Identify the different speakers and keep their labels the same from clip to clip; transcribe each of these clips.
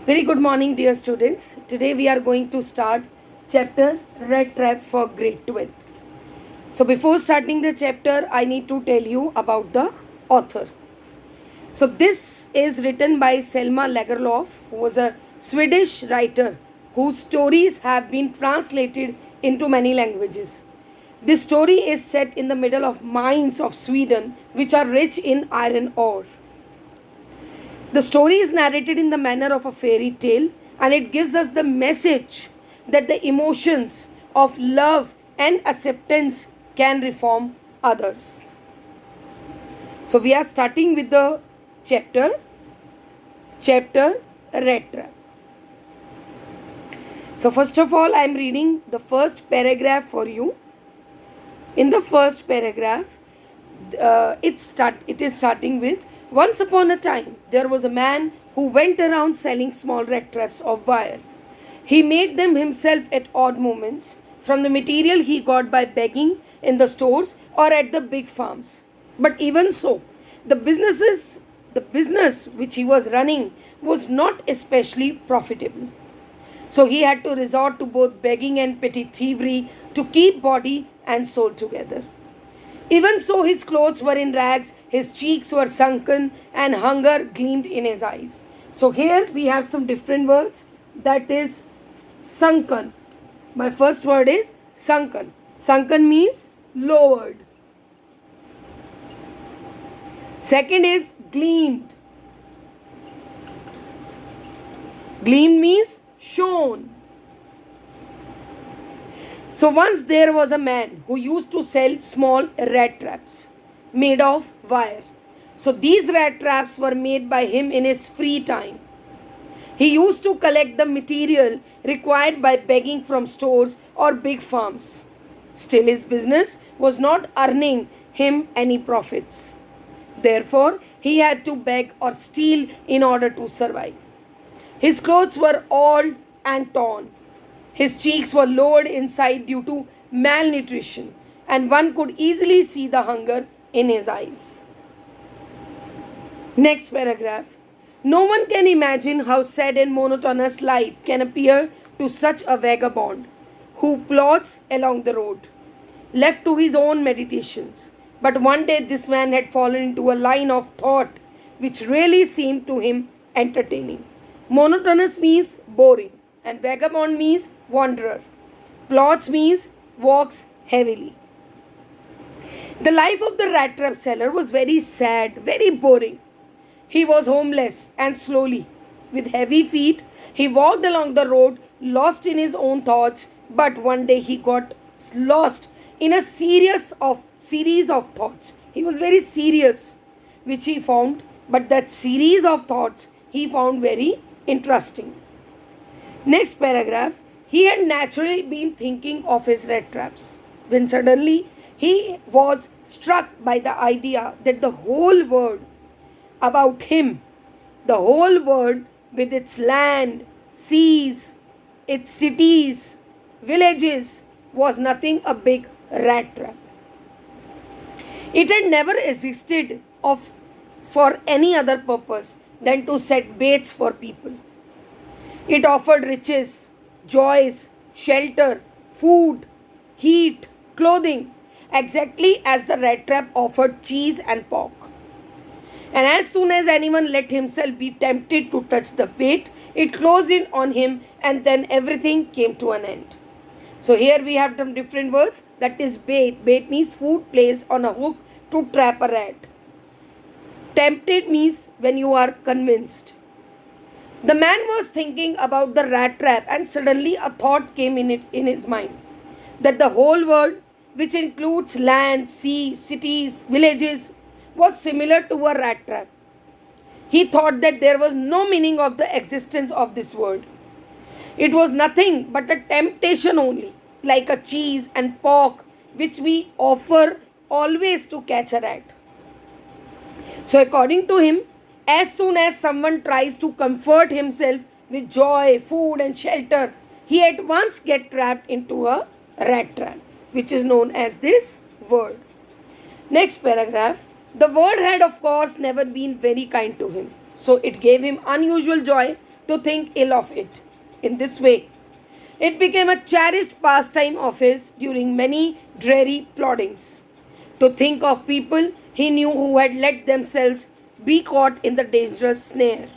Speaker 1: Very good morning, dear students. Today we are going to start chapter Rat Trap for grade 12th. So before starting the chapter, I need to tell you about the author. So this is written by Selma Lagerlöf, who was a Swedish writer whose stories have been translated into many languages. This story is set in the middle of mines of Sweden, which are rich in iron ore. The story is narrated in the manner of a fairy tale, and it gives us the message that the emotions of love and acceptance can reform others. So we are starting with the chapter Rat Trap. So first of all, I am reading the first paragraph for you. In the first paragraph, it is starting with, once upon a time, there was a man who went around selling small rat traps of wire. He made them himself at odd moments from the material he got by begging in the stores or at the big farms. But even so, the business which he was running was not especially profitable. So he had to resort to both begging and petty thievery to keep body and soul together. Even so, his clothes were in rags, his cheeks were sunken, and hunger gleamed in his eyes. So, here we have some different words. That is sunken. My first word is sunken. Sunken means lowered. Second is gleamed. Gleamed means shone. So once there was a man who used to sell small rat traps made of wire. So these rat traps were made by him in his free time. He used to collect the material required by begging from stores or big farms. Still, his business was not earning him any profits. Therefore, he had to beg or steal in order to survive. His clothes were old and torn. His cheeks were lowered inside due to malnutrition, and one could easily see the hunger in his eyes. Next paragraph. No one can imagine how sad and monotonous life can appear to such a vagabond who plods along the road, left to his own meditations. But one day this man had fallen into a line of thought which really seemed to him entertaining. Monotonous means boring, and vagabond means wanderer. Plods means walks heavily. The life of the rat trap seller was very sad, very boring. He was homeless, and slowly, with heavy feet, he walked along the road, lost in his own thoughts. But one day he got lost in a series of thoughts. He was very serious, which he found, but that series of thoughts he found very interesting. Next paragraph. He had naturally been thinking of his rat traps when suddenly he was struck by the idea that the whole world about him, the whole world with its land, seas, its cities, villages, was nothing a big rat trap. It had never existed for any other purpose than to set baits for people. It offered riches, joys, shelter, food, heat, clothing, exactly as the rat trap offered cheese and pork. And as soon as anyone let himself be tempted to touch the bait, it closed in on him, and then everything came to an end. So here we have some different words. That is bait. Bait means food placed on a hook to trap a rat. Tempted means when you are convinced. The man was thinking about the rat trap, and suddenly a thought came in his mind that the whole world, which includes land, sea, cities, villages, was similar to a rat trap. He thought that there was no meaning of the existence of this world. It was nothing but a temptation only, like a cheese and pork which we offer always to catch a rat. So according to him, as soon as someone tries to comfort himself with joy, food and shelter, he at once gets trapped into a rat trap, which is known as this world. Next paragraph. The world had of course never been very kind to him. So it gave him unusual joy to think ill of it. In this way, it became a cherished pastime of his during many dreary ploddings. To think of people he knew who had let themselves be caught in the dangerous snare,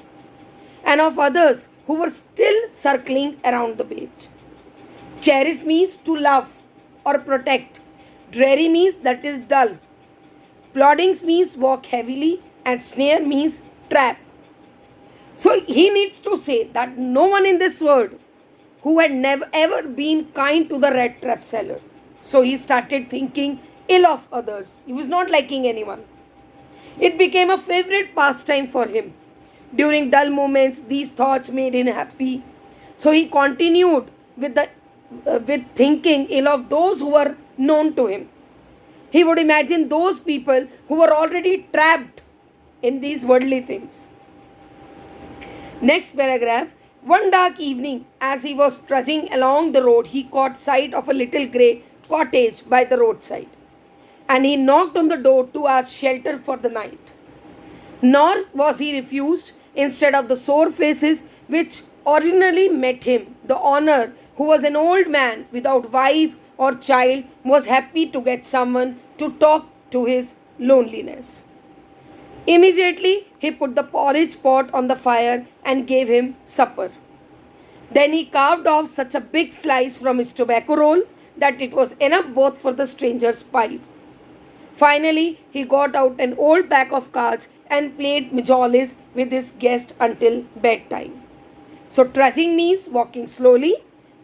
Speaker 1: and of others who were still circling around the bait. Cherish means to love or protect. Dreary means that is dull. Ploddings means walk heavily, and snare means trap. So he needs to say that no one in this world who had never ever been kind to the rat trap seller. So he started thinking ill of others. He was not liking anyone. It became a favorite pastime for him. During dull moments, these thoughts made him happy. So he continued with thinking ill of those who were known to him. He would imagine those people who were already trapped in these worldly things. Next paragraph. One dark evening, as he was trudging along the road, he caught sight of a little grey cottage by the roadside, and he knocked on the door to ask shelter for the night. Nor was he refused. Instead of the sore faces which ordinarily met him, the owner, who was an old man without wife or child, was happy to get someone to talk to his loneliness. Immediately, he put the porridge pot on the fire and gave him supper. Then he carved off such a big slice from his tobacco roll that it was enough both for the stranger's pipe. Finally, he got out an old pack of cards and played majolies with his guest until bedtime. So, trudging means walking slowly,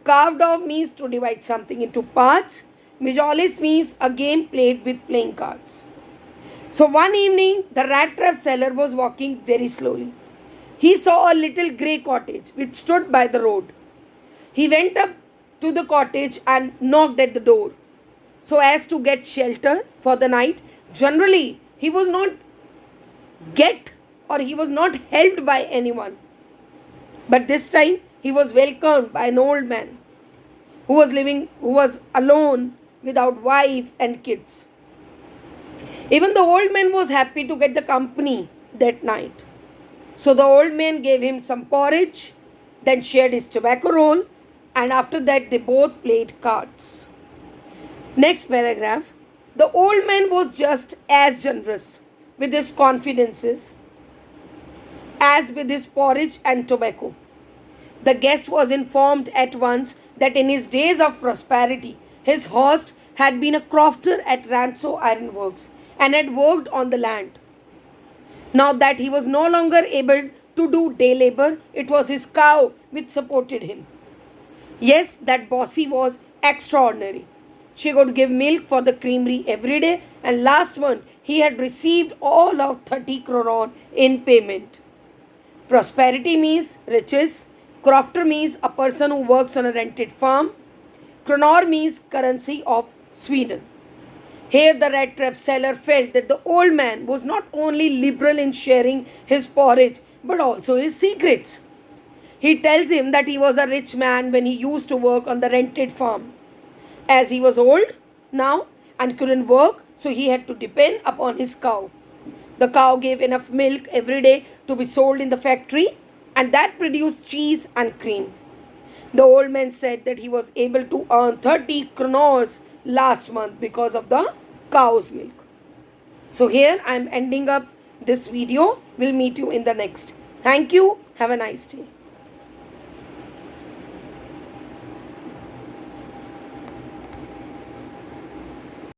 Speaker 1: carved off means to divide something into parts, majolies means a game played with playing cards. So one evening, the rat trap seller was walking very slowly. He saw a little grey cottage which stood by the road. He went up to the cottage and knocked at the door so as to get shelter for the night. Generally, he was not helped by anyone. But this time, he was welcomed by an old man who was alone without wife and kids. Even the old man was happy to get the company that night. So the old man gave him some porridge, then shared his tobacco roll, and after that they both played cards. Next paragraph. The old man was just as generous with his confidences as with his porridge and tobacco. The guest was informed at once that in his days of prosperity, his host had been a crofter at Rancho Ironworks and had worked on the land. Now that he was no longer able to do day labor, it was his cow which supported him. Yes, that Bossy was extraordinary. She could give milk for the creamery every day, and last month he had received all of 30 kroner in payment. Prosperity means riches. Crofter means a person who works on a rented farm. Kronor means currency of Sweden. Here the rat trap seller felt that the old man was not only liberal in sharing his porridge but also his secrets. He tells him that he was a rich man when he used to work on the rented farm. As he was old now and couldn't work, so he had to depend upon his cow. The cow gave enough milk every day to be sold in the factory, and that produced cheese and cream. The old man said that he was able to earn 30 kronors last month because of the cow's milk. So here I am ending up this video. We'll meet you in the next. Thank you. Have a nice day.